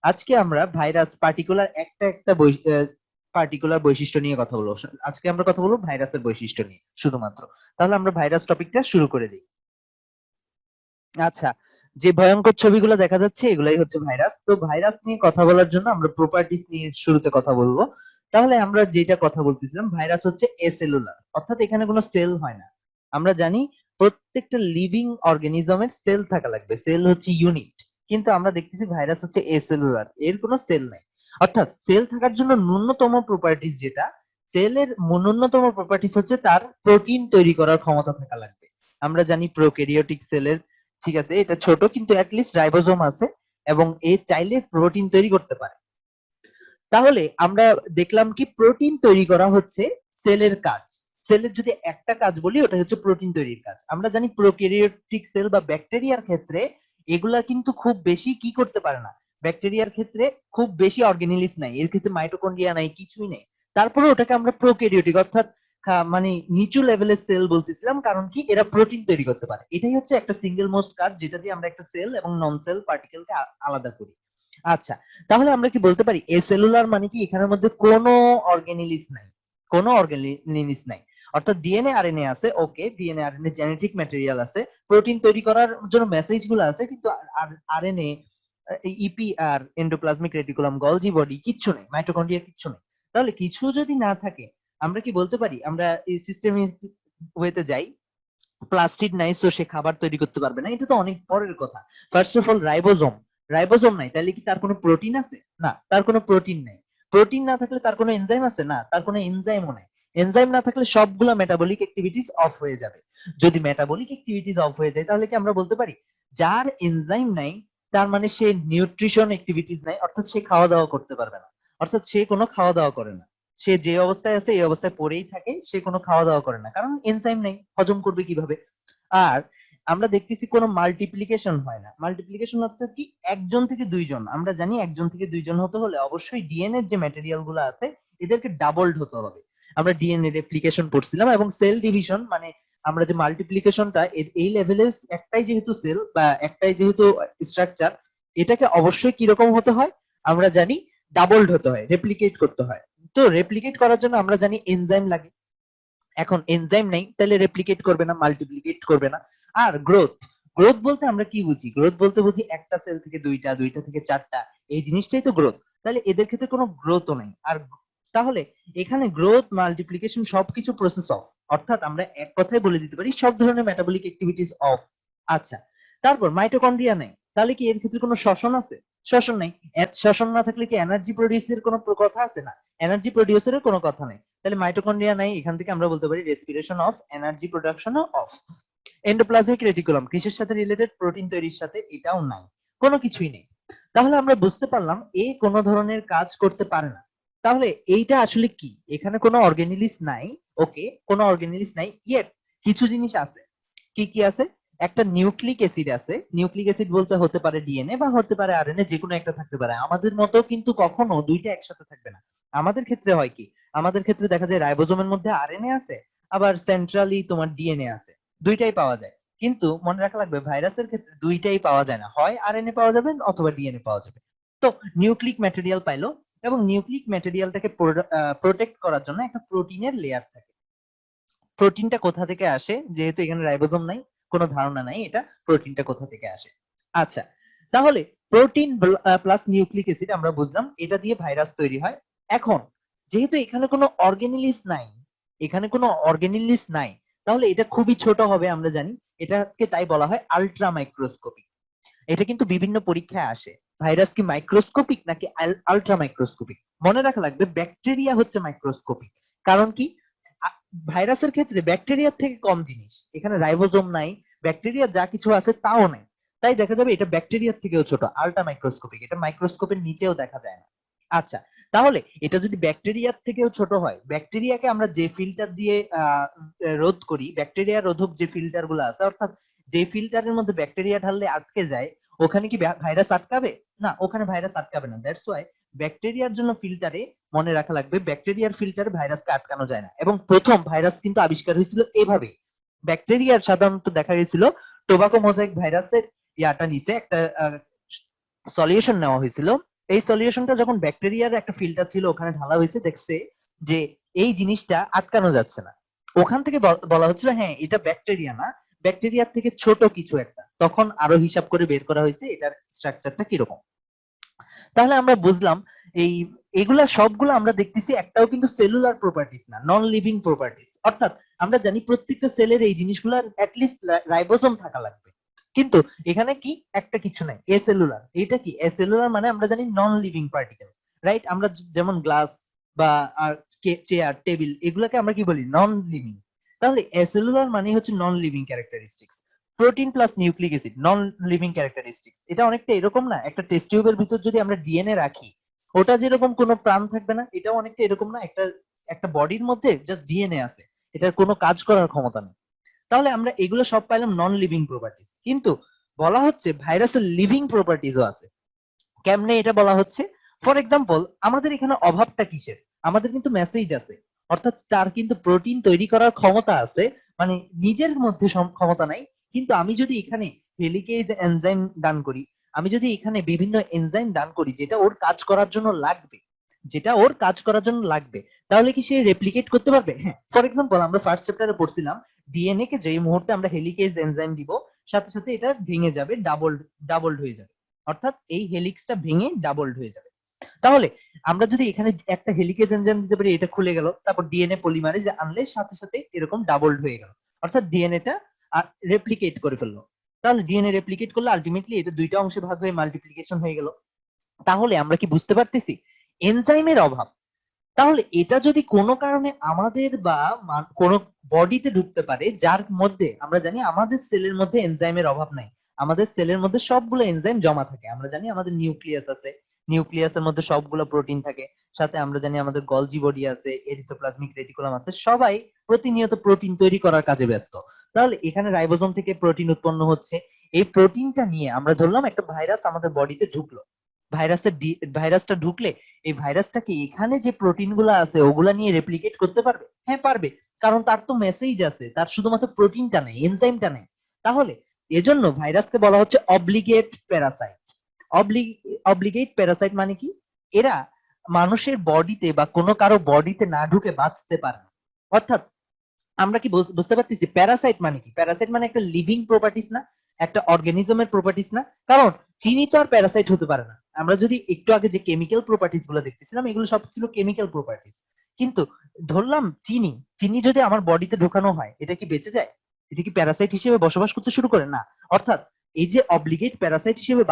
আজকে আমরা virus particular একটা পার্টিকুলার বৈশিষ্ট্য নিয়ে কথা বলবো। আজকে আমরা কথা বলবো ভাইরাসের বৈশিষ্ট্য নিয়ে শুধুমাত্র। তাহলে আমরা ভাইরাস টপিকটা শুরু করে দিই। আচ্ছা, যে ভয়ঙ্কর ছবিগুলো দেখা যাচ্ছে এগুলাই হচ্ছে ভাইরাস। তো ভাইরাস নিয়ে কথা বলার জন্য আমরা প্রপার্টিস নিয়ে শুরুতে কথা বলবো। তাহলে আমরা যেটা কথা বলতেছিলাম, ভাইরাস হচ্ছে এসেলুলার, অর্থাৎ এখানে কোনো সেল হয় না। আমরা জানি প্রত্যেকটা লিভিং অর্গানিজমের সেল থাকা লাগবে, সেল হচ্ছে ইউনিট। কিন্তু আমরা দেখতেছি ভাইরাস হচ্ছে এসেলুলার, এর কোনো সেল নাই। অর্থাৎ সেল থাকার জন্য ন্যূনতম প্রপার্টিস যেটা, সেলের ন্যূনতম প্রপার্টিস হচ্ছে তার প্রোটিন তৈরি করার ক্ষমতা থাকা লাগবে। আমরা জানি প্রোক্যারিওটিক সেলের, ঠিক আছে, এটা ছোট কিন্তু অ্যাটলিস্ট রাইবোজোম আছে এবং এ চাইলে প্রোটিন তৈরি করতে পারে। তাহলে আমরা দেখলাম কি প্রোটিন তৈরি করা হচ্ছে সেলের কাজ। সেলের যদি একটা কাজ বলি ওটা হচ্ছে প্রোটিন তৈরির কাজ। আমরা জানি প্রোক্যারিওটিক সেল বা ব্যাকটেরিয়ার ক্ষেত্রে এগুলা কিন্তু খুব বেশি কি করতে পারে না। ব্যাকটেরিয়ার ক্ষেত্রে খুব বেশি অর্গানিলিস নাই, এর ক্ষেত্রে মাইটোকন্ড্রিয়া নাই, কিছুই নেই। তারপরে ওটাকে আমরা প্রোক্যারিওটিক অর্থাৎ মানে নিচু লেভেলের সেল বলতেছিলাম, কারণ কি এরা প্রোটিন তৈরি করতে পারে। এটাই হচ্ছে একটা সিঙ্গেল মোস্ট কাজ যেটা দিয়ে আমরা একটা সেল এবং নন সেল পার্টিকেলকে আলাদা করি। আচ্ছা, তাহলে আমরা কি বলতে পারি এসেলুলার মানে কি এখানের মধ্যে কোনো অর্গানিলিস নাই, কোনো অর্গানিলিস নাই। অর্থাৎ ডিএনএ আরএনএ আছে, ওকে, ডিএনএ আরএনএ জেনেটিক ম্যাটেরিয়াল আছে, প্রোটিন তৈরি করার জন্য মেসেজ গুলো আছে, কিন্তু RNA, EPR, endoplasmic reticulum, Golgi body কিচ্ছু নেই, মাইটোকন্ড্রিয়া কিচ্ছু নেই। তাহলে কিছু যদি না থাকে আমরা কি বলতে পারি, আমরা এই সিস্টেমিক ওয়েতে যাই, প্লাস্টিড নাই তো সে খাবার তৈরি করতে পারবে না, এটা তো অনেক পরের কথা। First of all ribosome, ribosome নাই, তাহলে কি তার কোনো প্রোটিন আছে? না, তার কোনো প্রোটিন নাই। প্রোটিন না থাকলে তার কোনো এনজাইম আছে? না, তার কোনো এনজাইমও নাই। এনজাইম না থাকলে সবগুলা মেটাবলিক অ্যাক্টিভিটিস অফ হয়ে যাবে। যদি মেটাবলিক অ্যাক্টিভিটিস অফ হয়ে যায় তাহলে কি আমরা বলতে পারি যার এনজাইম নাই তার মানে সে নিউট্রিশন অ্যাক্টিভিটিস নাই, অর্থাৎ সে খাওয়া দাওয়া করতে পারবে না, অর্থাৎ সে কোনো খাওয়া দাওয়া করে না। সে যে অবস্থায় আছে এই অবস্থায় পড়েই থাকে, সে কোনো খাওয়া দাওয়া করে না, কারণ এনজাইম নেই, হজম করবে কিভাবে? আর আমরা দেখতেছি কোনো মাল্টিপ্লিকেশন হয় না। মাল্টিপ্লিকেশন অর্থাৎ কি একজন থেকে দুইজন, আমরা জানি একজন থেকে দুইজন হতে হলে অবশ্যই ডিএনএ যে ম্যাটেরিয়াল গুলো আছে এদেরকে ডাবলড হতে হবে। আমরা ডিএনএ রেপ্লিকেশন পড়ছিলাম, এবং সেল ডিভিশন মানে আমরা যে মাল্টিপ্লিকেশনটা এই লেভেলের একটাই যেহেতু সেল বা একটাই যেহেতু স্ট্রাকচার, এটাকে অবশ্যই কিরকম হতে হয় আমরা জানি, ডাবলড হতে হয়, রেপ্লিকেট করতে হয়। তো রেপ্লিকেট করার জন্য আমরা জানি এনজাইম লাগে। এখন এনজাইম নেই তাহলে রেপ্লিকেট করবে না, মাল্টিপ্লিকেট করবে না। আর গ্রোথ, গ্রোথ বলতে আমরা কি বুঝি? গ্রোথ বলতে বুঝি একটা সেল থেকে দুইটা, দুইটা থেকে চারটা, এই জিনিসটাই তো গ্রোথ। তাহলে এদের ক্ষেত্রে কোনো গ্রোথও নেই। আর তাহলে এখানে গ্রোথ, মাল্টিপ্লিকেশন সবকিছু প্রসেস অফ, অর্থাৎ আমরা এক কথায় বলে দিতে পারি সব ধরনের মেটাবলিক অ্যাক্টিভিটিস অফ। আচ্ছা, তারপর মাইটোকন্ড্রিয়া নেই, তাহলে কি এর ক্ষেত্রে কোনো শ্বসন আছে? শ্বসন নেই। শ্বসন না থাকলে কি এনার্জি প্রডিউসের কোনো কথা আছে? না, এনার্জি প্রডিউসারের কোনো কথা নেই। তাহলে মাইটোকন্ড্রিয়া নাই, এখান থেকে আমরা বলতে পারি respiration of, energy production of. Endoplasmic reticulum কিসের সাথে রিলেটেড? প্রোটিন তৈরির সাথে, এটাও নাই, কোনো কিছুই নেই। তাহলে আমরা বুঝতে পারলাম এ কোনো ধরনের কাজ করতে পারে না। তাহলে এইটা আসলে কি? এখানে কোনো অর্গানিলিস নাই, ওকে, কোনো অর্গানিলিস নাই, ইয়েট কিছু জিনিস আছে। কি কি আছে? একটা নিউক্লিক অ্যাসিড আছে। নিউক্লিক অ্যাসিড বলতে হতে পারে ডিএনএ বা হতে পারে আরএনএ, যে কোনো একটা থাকতে পারে। আমাদের মতো কিন্তু কখনো দুইটা একসাথে থাকবে না। আমাদের ক্ষেত্রে হয় কি, আমাদের ক্ষেত্রে দেখা যায় রাইবোজোমের মধ্যে আরএনএ আছে, আবার সেন্ট্রালি তোমার ডিএনএ আছে, দুইটাই পাওয়া যায়। কিন্তু মনে রাখা লাগবে ভাইরাসের ক্ষেত্রে দুইটাই পাওয়া যায় না, হয় আরএনএ পাওয়া যাবে অথবা ডিএনএ পাওয়া যাবে। তো নিউক্লিক ম্যাটেরিয়াল পাইলো, এবং নিউক্লিক ম্যাটেরিয়ালটাকে প্রোটেক্ট করার জন্য একটা প্রোটিনের লেয়ার থাকে। প্রোটিনটা কোথা থেকে আসে? যেহেতু এখানে রাইবোজোম নাই, কোনো ধারণা নাই এটা প্রোটিনটা কোথা থেকে আসে। আচ্ছা, তাহলে প্রোটিন প্লাস নিউক্লিক অ্যাসিড আমরা বুঝলাম, এটা দিয়ে ভাইরাস তৈরি হয়। এখন যেহেতু এখানে কোনো অর্গানিলিস নাই, এখানে কোনো অর্গানিলিস নাই, তাহলে এটা খুবই ছোট হবে আমরা জানি। এটাকে তাই বলা হয় আলট্রা মাইক্রোস্কোপিক। এটা কিন্তু বিভিন্ন পরীক্ষায় আসে, ভাইরাস কি মাইক্রোস্কোপিক নাকি আলট্রা মাইক্রোস্কোপিক। মনে রাখা লাগবে ব্যাকটেরিয়া হচ্ছে মাইক্রোস্কোপিক। কারণ কি, ভাইরাসের ক্ষেত্রে ব্যাকটেরিয়ার থেকে কম জিনিস, এখানে রাইবোজোম নাই, ব্যাকটেরিয়া যা কিছু আছে তাও নাই, তাই দেখা যাবে এটা ব্যাকটেরিয়ার থেকেও ছোট, আলট্রা মাইক্রোস্কোপিক, এটা মাইক্রোস্কোপের নিচেও দেখা যায় না। আচ্ছা, তাহলে এটা যদি ব্যাকটেরিয়ার থেকেও ছোট হয়, ব্যাকটেরিয়াকে আমরা যে ফিল্টার দিয়ে রোধ করি, ব্যাকটেরিয়া রোধক যে ফিল্টার গুলো আছে, অর্থাৎ যে ফিল্টারের মধ্যে ব্যাকটেরিয়া ঢাললে আটকে যায়, ওখানে কি ভাইরাস আটকাবে? না, ওখানে ভাইরাস আটকাবে না। দ্যাটস ওয়াই ব্যাকটেরিয়ার জন্য ফিল্টারে, মনে রাখা লাগবে ব্যাকটেরিয়ার ফিল্টারে ভাইরাসকে আটকানো যায় না। এবং প্রথম ভাইরাস কিন্তু আবিষ্কার হয়েছিল এভাবে। ব্যাকটেরিয়ার সাধারণত দেখা গেছিল টোবাকো মোজাইক ভাইরাসের ইয়াটা নিচে একটা সলিউশন নেওয়া হয়েছিল, এই সলিউশনটা যখন ব্যাকটেরিয়ার একটা ফিল্টার ছিল ওখানে ঢালা হয়েছে, দেখছে যে এই জিনিসটা আটকানো যাচ্ছে না। ওখান থেকে বলা হচ্ছিল হ্যাঁ এটা ব্যাকটেরিয়া না, ব্যাকটেরিয়ার থেকে ছোট কিছু একটা। তখন আরো হিসাব করে বের করা হয়েছে এটার স্ট্রাকচারটা কিরকম। তাহলে আমরা বুঝলাম এই এগুলা সবগুলো আমরা দেখতেছি একটাও কিন্তু সেলুলার প্রপার্টিস না, নন লিভিং প্রপার্টিস। অর্থাৎ আমরা জানি প্রত্যেকটা সেলের এই জিনিসগুলোর অ্যাটলিস্ট রাইবোসোম থাকা লাগবে, কিন্তু এখানে কি একটা কিছু নাই, এ সেলুলার। এটা কি এ সেলুলার মানে আমরা জানি নন লিভিং পার্টিকেল, রাইট? আমরা যেমন গ্লাস বা চেয়ার টেবিল এগুলাকে আমরা কি বলি, নন লিভিং। তাহলে এ সেলুলার মানে হচ্ছে non living characteristics. Protein plus nucleic acid non living characteristics. এটা অনেকটা এরকম না, একটা টেস্ট টিউবের ভিতর যদি আমরা ডিএনএ রাখি, ওটা যেরকম কোনো প্রাণ থাকবে না, এটাও অনেকটা এরকম না, একটা একটা বডির মধ্যে জাস্ট ডিএনএ আছে, এটার কোনো কাজ করার ক্ষমতা নেই। তাহলে আমরা এগুলো সব পাইলাম নন লিভিং প্রপার্টিজ, কিন্তু বলা হচ্ছে ভাইরাসের লিভিং প্রপার্টিজও আছে। কেমনে এটা বলা হচ্ছে? ফর এক্সাম্পল, আমাদের এখানে অভাবটা কিসের? আমাদের কিন্তু মেসেজ আছে, অর্থাৎ তার কিন্তু প্রোটিন তৈরি করার ক্ষমতা আছে, মানে নিজের মধ্যে ক্ষমতা নাই। কিন্তু আমি যদি এখানে হেলিকেজ এনজাইম দান করি, আমি যদি এখানে বিভিন্ন এনজাইম দান করি যেটা ওর কাজ করার জন্য লাগবে, যেটা ওর কাজ করার জন্য লাগবে, তাহলে কি সে রেপ্লিকেট করতে পারবে? হ্যাঁ। ফর এক্সাম্পল, আমরা ফার্স্ট চ্যাপ্টারে পড়ছিলাম ডিএনএ কে যেই মুহূর্তে আমরা হেলিকেজ এনজাইম দিব, সাথে সাথে এটা ভেঙে যাবে, ডাবলড হয়ে যাবে, অর্থাৎ এই হেলিক্সটা ভেঙে ডাবলড হয়ে যাবে। তাহলে আমরা যদি এখানে একটা হেলিকেজ এনজাইম দিতে পারি, এটা খুলে গেল, তারপর ডিএনএ পলিমারেজ আনলে সাথে সাথে এরকম ডাবলড হয়ে গেল, অর্থাৎ ডিএনএটা রেপ্লিকেট করে ফেললো। তাহলে ডিএনএ রেপ্লিকেট করলে আলটিমেটলি এটা দুইটা অংশে ভাগ হয়ে মাল্টিপ্লিকেশন হয়ে গেল। তাহলে আমরা কি বুঝতে পারতেছি এনজাইমের অভাব? তাহলে এটা যদি কোনো কারণে আমাদের বা কোনো বডিতে ঢুকতে পারে, যার মধ্যে আমরা জানি আমাদের সেলের মধ্যে এনজাইমের অভাব নাই, আমাদের সেলের মধ্যে সবগুলো এনজাইম জমা থাকে। আমরা জানি আমাদের নিউক্লিয়াস আছে, নিউক্লিয়াসের মধ্যে সবগুলো প্রোটিন থাকে, সাথে আমরা জানি আমাদের গলজি বডি আছে, এরিথ্রোপ্লাজমিক রেটিকুলাম আছে, সবাই প্রতিনিয়ত প্রোটিন তৈরি করার কাজে ব্যস্ত। তাহলে এখানে রাইবোজোম থেকে প্রোটিন উৎপন্ন হচ্ছে, এই প্রোটিনটা নিয়ে আমরা ধরলাম একটা ভাইরাস আমাদের বডিতে ঢুকলো। ভাইরাসটা ঢুকলে এই ভাইরাসটা কি এখানে যে প্রোটিন গুলা আছে ওগুলা নিয়ে রেপ্লিকেট করতে পারবে? হ্যাঁ পারবে, কারণ তার তো মেসেজ আছে, তার শুধুমাত্র প্রোটিনটা নেই, এনজাইমটা নেই। তাহলে এজন্য ভাইরাসকে বলা হচ্ছে অব্লিগেট প্যারাসাইট। অব্লিগেট প্যারাসাইট মানে কি? এরা মানুষের বডিতে বা কোনো কারো বডিতে না ঢুকে বাঁচতে পারে না। অর্থাৎ আমরা কি বুঝতে পারতেছি প্যারাসাইট মানে কি? প্যারাসাইট মানে একটা লিভিং প্রপার্টিস না, একটা অর্গানিজমের প্রপার্টিস না? কারণ চিনি তো আর প্যারাসাইট হতে পারে না। আমরা যদি একটু আগে যে কেমিক্যাল প্রপার্টিস গুলো দেখতেছিলাম, এগুলো সব ছিল কেমিক্যাল প্রপার্টিস। কিন্তু ধরলাম চিনি, চিনি যদি আমার বডিতে ঢোকানো হয়, এটা কি বেঁচে যায়? এটা কি প্যারাসাইট হিসেবে বসবাস করতে শুরু করে? না। অর্থাৎ এই যে অব্লিগেট প্যারাসাইট হিসেবে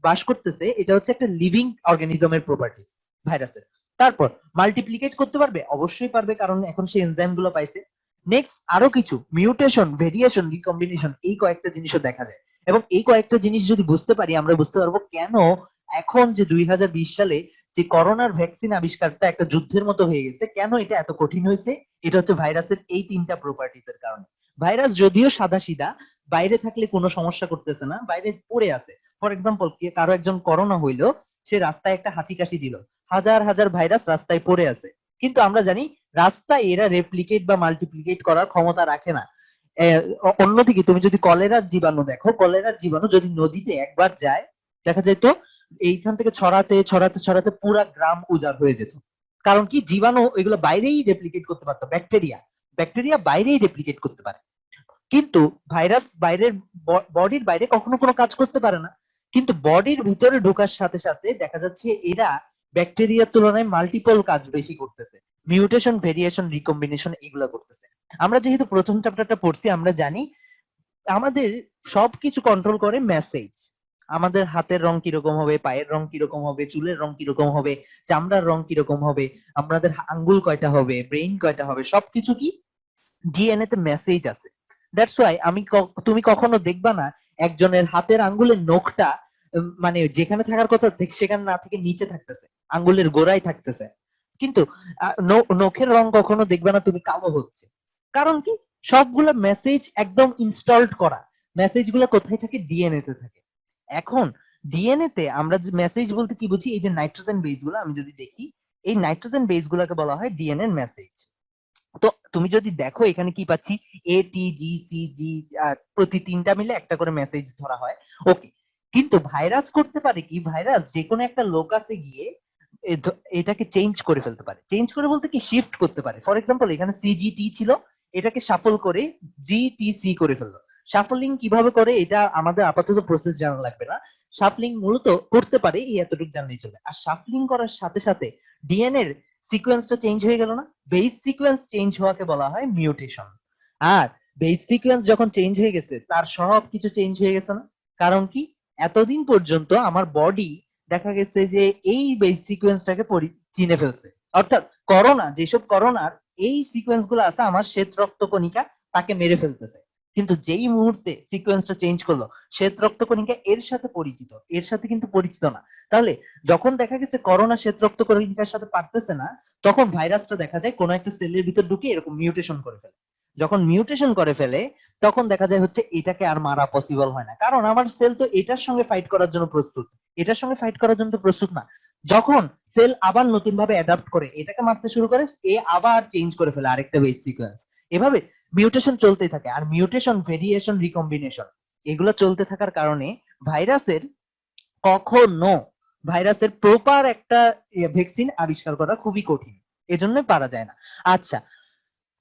বাস করতেছে, এটা হচ্ছে একটা লিভিং অর্গানিজমের প্রপার্টিস ভাইরাসের। তারপর মাল্টিপ্লিকেট করতে পারবে? অবশ্যই পারবে, কারণ এখন সে এনজাইম গুলো পাইছে। নেক্সট আরো কিছু মিউটেশন, ভেরিয়েশন, রিকম্বিনেশন, এই কয়েকটা জিনিসও দেখা যায়। এবং এই কয়েকটা জিনিস যদি বুঝতে পারি, আমরা বুঝতে পারবো কেন এখন যে 2020 সালে যে করোনার ভ্যাকসিন আবিষ্কারটা একটা যুদ্ধের মতো হয়ে গেছে, কেন এটা এত কঠিন হয়েছে। এটা হচ্ছে ভাইরাসের এই তিনটা প্রপার্টিজ এর কারণে। ভাইরাস যদিও সাদা সিধা, বাইরে থাকলে কোনো সমস্যা করতেছে না, বাইরে পড়ে আছে। ফর এক্সাম্পল, কারো একজন করোনা হইলো, সে রাস্তায় একটা হাঁচি কাশি দিল, হাজার হাজার ভাইরাস রাস্তায় পড়ে আছে। কিন্তু আমরা জানি রাস্তায় এরা রেপ্লিকেট বা মাল্টিপ্লিকেট করার ক্ষমতা রাখে না। অন্যদিকে তুমি যদি কলেরার জীবাণু দেখো, কলেরার জীবাণু যদি নদীতে একবার যায়, দেখা যায় তো এইখান থেকে ছড়াতে ছড়াতে ছড়াতে পুরা গ্রাম উজাড় হয়ে যেত। কারণ কি? জীবাণু এগুলো বাইরেই রেপ্লিকেট করতে পারতো, ব্যাকটেরিয়া, ব্যাকটেরিয়া বাইরেই রেপ্লিকেট করতে পারে। কিন্তু ভাইরাস বাইরের বডির বাইরে কখনো কোনো কাজ করতে পারে না, কিন্তু বডির ভিতরে ঢোকার সাথে সাথে দেখা যাচ্ছে এরা ব্যাকটেরিয়ার তুলনায় মাল্টিপল কাজ বেশি করতেছে, মিউটেশন, ভেরিয়েশন, রিকম্বিনেশন এগুলা করতেছে। আমরা যেহেতু প্রথম চ্যাপ্টারটা পড়ছি, আমরা জানি আমাদের সবকিছু কন্ট্রোল করে মেসেজ। আমাদের হাতের রং কিরকম হবে, পায়ের রং কিরকম হবে, চুলের রং কিরকম হবে, চামড়ার রং কিরকম হবে, আমাদের আঙ্গুল কয়টা হবে, ব্রেইন কয়টা হবে, সবকিছু কি ডিএনএ তে মেসেজ আছে। দ্যাটস ওয়াই তুমি কখনো দেখবা না একজনের হাতের আঙ্গুলের নখটা মানে যেখানে থাকার কথা সেখানে না থেকে নিচে থাকতেছে, আঙ্গুলের গোড়ায় থাকতেছে। কিন্তু নখের রং কখনো দেখবে না তুমি কালো হচ্ছে। কারণ কি? সবগুলা মেসেজ একদম ইনস্টলড করা। মেসেজ গুলা কোথায় থাকে? ডিএনএ তে থাকে। এখন ডিএনএ তে আমরা মেসেজ বলতে কি বুঝি? এই যে নাইট্রোজেন বেস গুলো আমি যদি দেখি, এই নাইট্রোজেন বেস গুলাকে বলা হয় ডিএনএ মেসেজ। তো তুমি যদি দেখো এখানে কি পাচ্ছি, এ টি জি সি জি, প্রতি তিনটা মিলে একটা করে মেসেজ ধরা হয়। ওকে, কিন্তু ভাইরাস করতে পারে কি, ভাইরাস যে কোনো একটা লোকাসে গিয়ে এটাকে চেঞ্জ করে ফেলতে পারে। চেঞ্জ করে বলতে কি, শিফট করতে পারে। ফর এক্সাম্পল এখানে সিজিটি ছিল, এটাকে শাফল করে জিটিসি করে ফেললো। শাফলিং কিভাবে করে এটা আমাদের আপাতত প্রসেস জানা লাগবে না। শাফলিং মূলত করতে পারে এই এতটুকু জানলেই চলে। আর শাফলিং করার সাথে সাথে ডিএনএ এর সিকোয়েন্সটা চেঞ্জ হয়ে গেল না, বেস সিকোয়েন্স চেঞ্জ হওয়াকে বলা হয় মিউটেশন। আর বেস সিকোয়েন্স যখন চেঞ্জ হয়ে গেছে, তার সব কিছু চেঞ্জ হয়ে গেছে না। কারণ কি, এতদিন পর্যন্ত আমার বডি দেখা গেছে যে এই বেস সিকোয়েন্সটাকে চিনে ফেলছে। অর্থাৎ করোনা, যেসব করোনার এই সিকোয়েন্স গুলো আছে আমার শ্বেত রক্ত কণিকা তাকে মেরে ফেলতেছে। কিন্তু যেই মুহূর্তে সিকোয়েন্সটা চেঞ্জ করলো, শ্বেত রক্ত কণিকা এর সাথে পরিচিত, এর সাথে কিন্তু পরিচিত না। তাহলে যখন দেখা গেছে করোনা শ্বেত রক্ত কণিকার সাথে পারতেছে না, তখন ভাইরাসটা দেখা যায় কোনো একটা সেলের ভিতর ঢুকে এরকম মিউটেশন করে ফেলে। যখন মিউটেশন করে ফেলে তখন দেখা যায় হচ্ছে এটাকে আর মারা পসিবল হয় না, কারণ আমার সেল তো এটার সঙ্গে ফাইট করার জন্য প্রস্তুত, এটার সঙ্গে ফাইট করার জন্য তো প্রস্তুত না। যখন সেল আবার নতুন ভাবে অ্যাডাপ্ট করে এটাকে মারতে শুরু করে, এ আবার চেঞ্জ করে ফেলে আরেকটা বেস সিকোয়েন্স। এভাবে মিউটেশন চলতেই থাকে। আর মিউটেশন, ভেরিয়েশন, রিকম্বিনেশন এগুলো চলতে থাকার কারণে ভাইরাসের কখনো ভাইরাসের প্রপার একটা ভ্যাকসিন আবিষ্কার করা খুবই কঠিন, এজন্য পারা যায় না। আচ্ছা,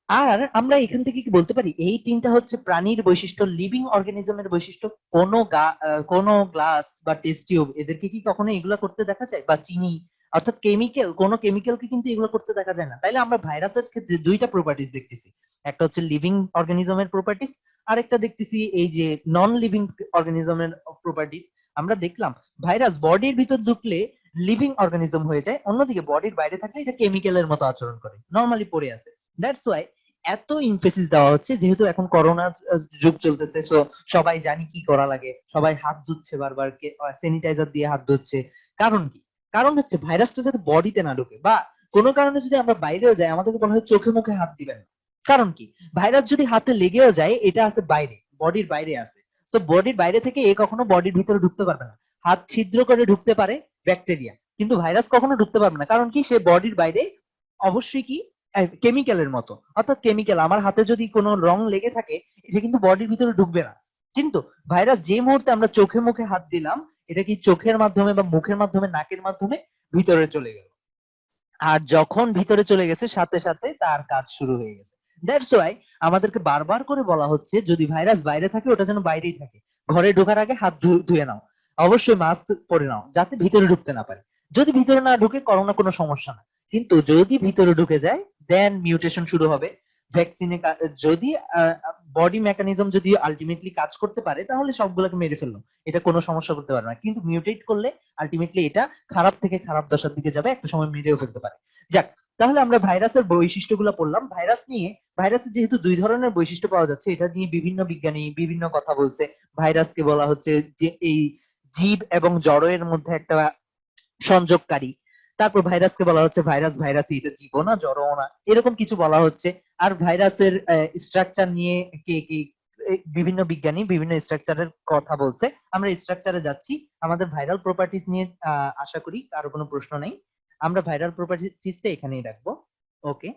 আর আমরা এখান থেকে কি বলতে পারি, এই তিনটা হচ্ছে প্রাণীর বৈশিষ্ট্য, লিভিং অর্গানিজমের বৈশিষ্ট্য। কোনো গ্লাস বা টেস্ট টিউব এদেরকে কি কখনো এগুলা করতে দেখা যায়? বা চিনি, অর্থাৎ কেমিক্যাল, কোনো কেমিক্যালকে কিন্তু এগুলো করতে দেখা যায় না। তাইলে আমরা ভাইরাসের ক্ষেত্রে দুইটা প্রপার্টিস দেখতেছি, একটা হচ্ছে লিভিং অর্গানিজমের প্রপার্টিস, আর একটা দেখতেছি এই যে নন লিভিং অর্গানিজমের প্রপার্টিস। আমরা দেখলাম ভাইরাস বডির ভিতর ঢুকলে লিভিং অর্গানিজম হয়ে যায়, অন্যদিকে বডির বাইরে থাকলে এটা কেমিক্যালের মতো আচরণ করে, নর্মালি পড়ে আছে। দ্যাটস ওয়াই এত ইমফেসিস দেওয়া হচ্ছে, যেহেতু এখন করোনা যুগ চলতেছে, সো সবাই জানি কি করা লাগে, সবাই হাত ধুচ্ছে, বারবার স্যানিটাইজার দিয়ে হাত ধুচ্ছে। কারণ কি, কারণ হচ্ছে ভাইরাসটা যাতে বডিতে না ঢুকে, বা কোনো কারণে যদি আমরা বাইরেও যাই আমাদেরকে বলা হয় চোখে মুখে হাত দিবেন না। কারণ কি, ভাইরাস যদি হাতে লেগেও যায় এটা আছে বাইরে, বডির বাইরে আছে। তো বডির বাইরে থেকে এ কখনো বডির ভিতরে ঢুকতে পারবে না। হাত ছিদ্র করে ঢুকতে পারে ব্যাকটেরিয়া, কিন্তু ভাইরাস কখনো ঢুকতে পারবে না। কারণ কি, সে বডির বাইরে অবশ্যই কি কেমিক্যালের মতো। অর্থাৎ কেমিক্যাল, আমার হাতে যদি কোনো রং লেগে থাকে এটা কিন্তু বডির ভিতরে ঢুকবে না। কিন্তু ভাইরাস যে মুহূর্তে আমরা চোখে মুখে হাত দিলাম, এটা কি চোখের মাধ্যমে বা মুখের মাধ্যমে, নাকের মাধ্যমে ভিতরে চলে গেল। আর যখন ভিতরে চলে গেছে সাথে সাথে তার কাজ শুরু হয়ে গেছে। দ্যাটস ওয়াই আমাদেরকে বারবার করে বলা হচ্ছে যদি ভাইরাস বাইরে থাকে ওটা যেন বাইরেই থাকে, ঘরে ঢোকার আগে হাত ধুয়ে নাও, অবশ্যই মাস্ক পরে নাও যাতে ভিতরে ঢুকতে না পারে। যদি ভিতরে না ঢুকে করোনা কোনো সমস্যা না, কিন্তু যদি ভিতরে ঢুকে যায় দেন মিউটেশন শুরু হবে। ভ্যাকসিনে যদি বডি মেকানিজম যদি আলটিমেটলি কাজ করতে পারে তাহলে সবগুলোকে মেরে ফেললো, এটা কোনো সমস্যা করতে পারবে না। কিন্তু মিউটেট করলে আলটিমেটলি এটা খারাপ থেকে খারাপ দশার দিকে যাবে, একটা সময় মেরেও ফেলতে পারে। যাক, তাহলে আমরা ভাইরাসের বৈশিষ্ট্যগুলো পড়লাম। ভাইরাস নিয়ে, ভাইরাসের যেহেতু দুই ধরনের বৈশিষ্ট্য পাওয়া যাচ্ছে, এটা নিয়ে বিভিন্ন বিজ্ঞানী বিভিন্ন কথা বলছে। ভাইরাসকে বলা হচ্ছে যে এই জীব এবং জড়ের মধ্যে একটা সংযোগকারী। তারপর ভাইরাসকে বলা হচ্ছে ভাইরাস ভাইরাসই, এটা জীবও না জড়ও না, এরকম কিছু বলা হচ্ছে। আর ভাইরাসের স্ট্রাকচার নিয়ে কে কি বিভিন্ন বিজ্ঞানী বিভিন্ন স্ট্রাকচারের কথা বলছে। আমরা স্ট্রাকচারে যাচ্ছি, আমাদের ভাইরাল প্রপার্টিজ নিয়ে আশা করি কারো কোনো প্রশ্ন নেই। আমরা ভাইরাল প্রপার্টিজটা এখানেই রাখবো। ওকে।